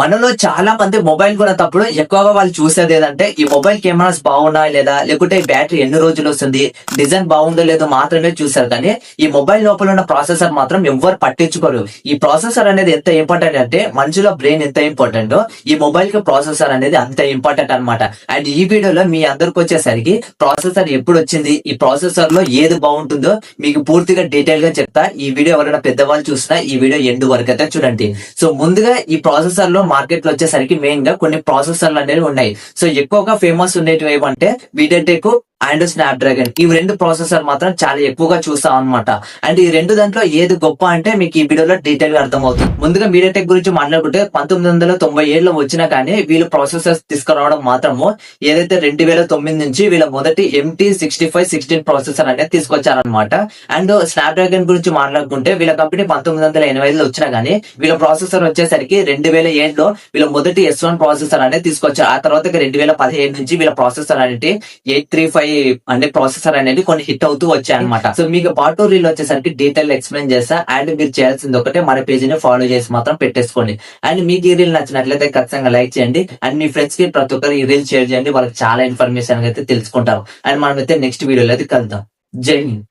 మనలో చాలా మంది మొబైల్ కొనేటప్పుడు ఎక్కువగా వాళ్ళు చూసేది ఏదంటే ఈ మొబైల్ కెమెరాస్ బాగున్నాయి లేదా లేకుంటే బ్యాటరీ ఎన్ని రోజులు వస్తుంది, డిజైన్ బాగుందో లేదో మాత్రమే చూసారు. కానీ ఈ మొబైల్ లోపల ఉన్న ప్రాసెసర్ మాత్రం ఎవ్వరు పట్టించుకోరు. ఈ ప్రాసెసర్ అనేది ఎంత ఇంపార్టెంట్ అంటే మనిషిలో బ్రెయిన్ ఎంత ఇంపార్టెంట్, ఈ మొబైల్ కి ప్రాసెసర్ అనేది అంత ఇంపార్టెంట్ అన్నమాట. అండ్ ఈ వీడియోలో మీ అందరికి వచ్చేసరికి ప్రాసెసర్ ఎప్పుడు వచ్చింది, ఈ ప్రాసెసర్ లో ఏది బాగుంటుందో మీకు పూర్తిగా డీటెయిల్ గా చెప్తా. ఈ వీడియో ఎవరైనా పెద్దవాళ్ళు చూసినా ఈ వీడియో ఎండ్ వరకు అయితే చూడండి. సో ముందుగా ఈ ప్రాసెసర్ లో మార్కెట్ లో వచ్చేసరికి మెయిన్ గా కొన్ని ప్రాసెసర్లు అనేవి ఉన్నాయి. సో ఎక్కువగా ఫేమస్ ఉండేటివి ఏమంటే మీడియాటెక్ అండ్ స్నాప్ డ్రాగన్. ఈ రెండు ప్రాసెసర్ మాత్రం చాలా ఎక్కువగా చూస్తాం అనమాట. అండ్ ఈ రెండు దాంట్లో ఏది గొప్ప అంటే మీకు ఈ వీడియోలో డీటెయిల్ గా అర్థమవుతుంది. ముందుగా మీడియాటెక్ గురించి మాట్లాడుకుంటే 1997లో వచ్చినా కానీ వీళ్ళు ప్రాసెసర్స్ తీసుకురావడం మాత్రము ఏదైతే 2009 నుంచి వీళ్ళ మొదటి MT6516 ప్రాసెసర్ అనేది తీసుకొచ్చారనమాట. అండ్ స్నాప్ డ్రాగన్ గురించి మాట్లాడుకుంటే వీళ్ళ కంపెనీ 1985లో వచ్చినా గానీ వీళ్ళ ప్రాసెసర్ వచ్చేసరికి 2007లో వీళ్ళ మొదటి S1 ప్రాసెసర్ అనేది తీసుకొచ్చారు. ఆ తర్వాత 2017 నుంచి వీళ్ళ ప్రాసెసర్ అనేది 835 అంటే ప్రాసెసర్ అనేది కొన్ని హిట్ అవుతూ వచ్చాయి అనమాట. సో మీకు పార్ట్ 2 రీల్ వచ్చేసరికి డీటెయిల్ ఎక్స్ప్లెయిన్ చేస్తా. అండ్ మీరు చేయాల్సింది ఒకటే మన పేజీని ఫాలో చేసి మాత్రం పెట్టేసుకోండి. అండ్ మీకు ఈ రీల్ నచ్చినట్లయితే ఖచ్చితంగా లైక్ చేయండి. అండ్ మీ ఫ్రెండ్స్ కి ప్రతి ఒక్కరు ఈ రీల్ షేర్ చేయండి. వాళ్ళకి చాలా ఇన్ఫర్మేషన్ అయితే తెలుసుకుంటారు. అండ్ మనమైతే నెక్స్ట్ వీడియోలో అయితే కలుద్దాం. జై హింద్.